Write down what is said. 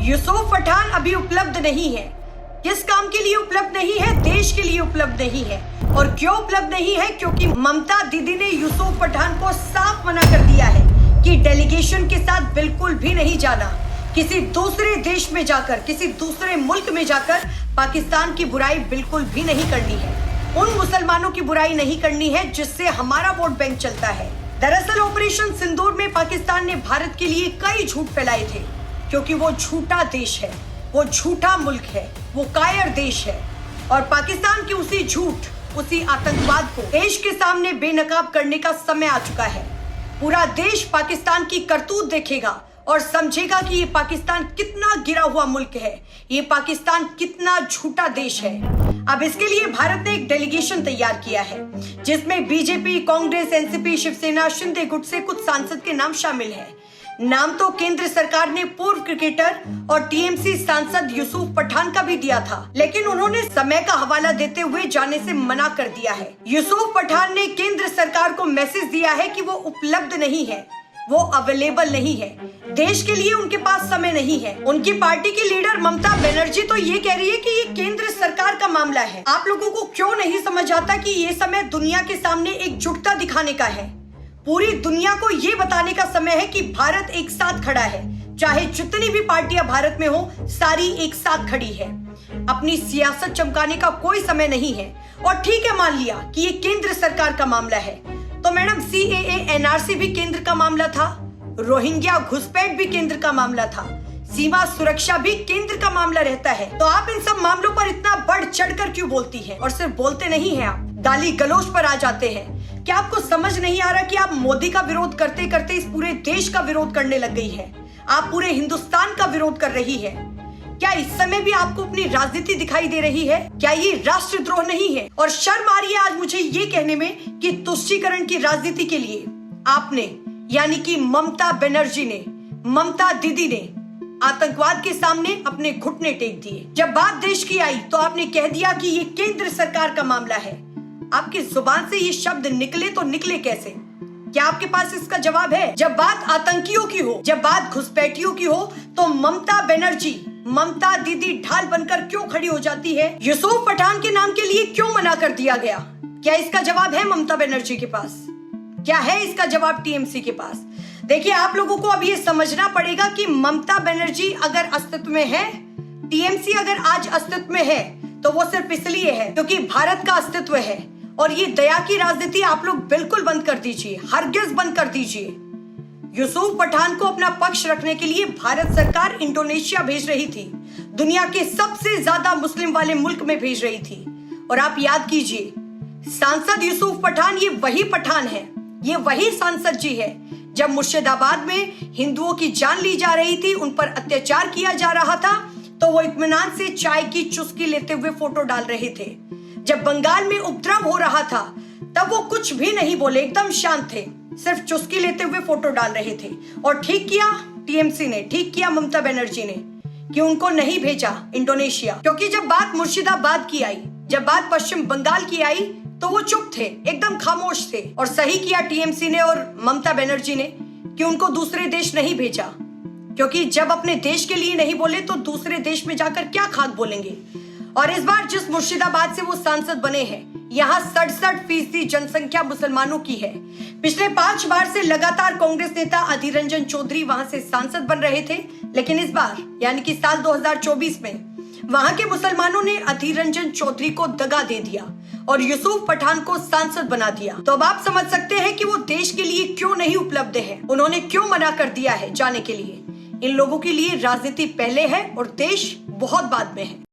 यूसुफ पठान अभी उपलब्ध नहीं है। किस काम के लिए उपलब्ध नहीं है? देश के लिए उपलब्ध नहीं है। और क्यों उपलब्ध नहीं है? क्योंकि ममता दीदी ने यूसुफ पठान को साफ मना कर दिया है कि डेलीगेशन के साथ बिल्कुल भी नहीं जाना। किसी दूसरे देश में जाकर, किसी दूसरे मुल्क में जाकर पाकिस्तान की बुराई बिल्कुल भी नहीं करनी है। उन मुसलमानों की बुराई नहीं करनी है जिससे हमारा वोट बैंक चलता है। दरअसल ऑपरेशन सिंदूर में पाकिस्तान ने भारत के लिए कई झूठ फैलाए थे, क्योंकि वो झूठा देश है, वो झूठा मुल्क है, वो कायर देश है। और पाकिस्तान की उसी झूठ, उसी आतंकवाद को देश के सामने बेनकाब करने का समय आ चुका है। पूरा देश पाकिस्तान की करतूत देखेगा और समझेगा कि ये पाकिस्तान कितना गिरा हुआ मुल्क है, ये पाकिस्तान कितना झूठा देश है। अब इसके लिए भारत ने एक डेलीगेशन तैयार किया है, जिसमें बीजेपी, कांग्रेस, एनसीपी, शिवसेना, शिंदे गुट से कुछ सांसद के नाम शामिल हैं। नाम तो केंद्र सरकार ने पूर्व क्रिकेटर और टीएमसी सांसद यूसुफ पठान का भी दिया था, लेकिन उन्होंने समय का हवाला देते हुए जाने से मना कर दिया है। यूसुफ पठान ने केंद्र सरकार को मैसेज दिया है कि वो उपलब्ध नहीं है, वो अवेलेबल नहीं है, देश के लिए उनके पास समय नहीं है। उनकी पार्टी की लीडर ममता बनर्जी तो ये कह रही है कि ये केंद्र सरकार का मामला है। आप लोगों को क्यों नहीं समझ आता कि ये समय दुनिया के सामने एकजुटता दिखाने का है? पूरी दुनिया को ये बताने का समय है कि भारत एक साथ खड़ा है। चाहे जितनी भी पार्टियां भारत में हो, सारी एक साथ खड़ी है। अपनी सियासत चमकाने का कोई समय नहीं है। और ठीक है, मान लिया कि ये केंद्र सरकार का मामला है, तो मैडम सीएए, एनआरसी भी केंद्र का मामला था, रोहिंग्या घुसपैठ भी केंद्र का मामला था, सीमा सुरक्षा भी केंद्र का मामला रहता है। तो आप इन सब मामलों पर इतना बढ़ चढ़कर क्यों बोलती हैं? और सिर्फ बोलते नहीं हैं, आप गाली गलौज पर आ जाते हैं। क्या आपको समझ नहीं आ रहा कि आप मोदी का विरोध करते करते इस पूरे देश का विरोध करने लग गई है? आप पूरे हिंदुस्तान का विरोध कर रही है। क्या इस समय भी आपको अपनी राजनीति दिखाई दे रही है? क्या ये राष्ट्रद्रोह नहीं है? और शर्म आ रही है आज मुझे ये कहने में कि तुष्टीकरण की राजनीति के लिए आपने, यानी कि ममता बनर्जी ने, ममता दीदी ने आतंकवाद के सामने अपने घुटने टेक दिए। जब बात देश की आई तो आपने कह दिया कि ये केंद्र सरकार का मामला है। आपकी जुबान से ये शब्द निकले तो निकले कैसे? क्या आपके पास इसका जवाब है? जब बात आतंकियों की हो, जब बात घुसपैठियों की हो, तो ममता बनर्जी, ममता दीदी ढाल बनकर क्यों खड़ी हो जाती है? यूसुफ पठान के नाम के लिए क्यों मना कर दिया गया? क्या इसका जवाब है ममता बनर्जी के पास? क्या है इसका जवाब टीएमसी के पास? देखिए, आप लोगों को अब ये समझना पड़ेगा कि ममता बनर्जी अगर अस्तित्व में है, टीएमसी अगर आज अस्तित्व में है, तो वो सिर्फ इसलिए है क्योंकि भारत का अस्तित्व है। और ये दया की राजनीति आप लोग बिल्कुल बंद कर दीजिए, हरगिज बंद कर दीजिए। यूसुफ पठान को अपना पक्ष रखने के लिए भारत सरकार इंडोनेशिया भेज रही थी, दुनिया के सबसे ज्यादा मुस्लिम वाले मुल्क में भेज रही थी। और आप याद कीजिए, सांसद यूसुफ पठान ये वही पठान है, ये वही सांसद जी है जब मुर्शिदाबाद में हिंदुओं की जान ली जा रही थी, उन पर अत्याचार किया जा रहा था, तो वो इत्मीनान से चाय की चुस्की लेते हुए फोटो डाल रहे थे। जब बंगाल में उपद्रव हो रहा था, तब वो कुछ भी नहीं बोले, एकदम शांत थे, सिर्फ चुस्की लेते हुए फोटो डाल रहे थे। और ठीक किया टीएमसी ने, ठीक किया ममता बनर्जी ने कि उनको नहीं भेजा इंडोनेशिया, क्योंकि जब बात मुर्शिदाबाद की आई, जब बात पश्चिम बंगाल की आई, तो वो चुप थे, एकदम खामोश थे। और सही किया टीएमसी ने और ममता बनर्जी ने कि उनको दूसरे देश नहीं भेजा, क्योंकि जब अपने देश के लिए नहीं बोले तो दूसरे देश में जाकर क्या खाक बोलेंगे। और इस बार जिस मुर्शिदाबाद से वो सांसद बने हैं, यहाँ 67% जनसंख्या मुसलमानों की है। पिछले 5 बार से लगातार कांग्रेस नेता अधीर रंजन चौधरी वहां से सांसद बन रहे थे, लेकिन इस बार यानी कि साल 2024 में वहां के मुसलमानों ने अधीर रंजन चौधरी को दगा दे दिया और यूसुफ पठान को सांसद बना दिया। तो अब आप समझ सकते हैं कि वो देश के लिए क्यों नहीं उपलब्ध है, उन्होंने क्यों मना कर दिया है जाने के लिए। इन लोगों के लिए राजनीति पहले है और देश बहुत बाद में है।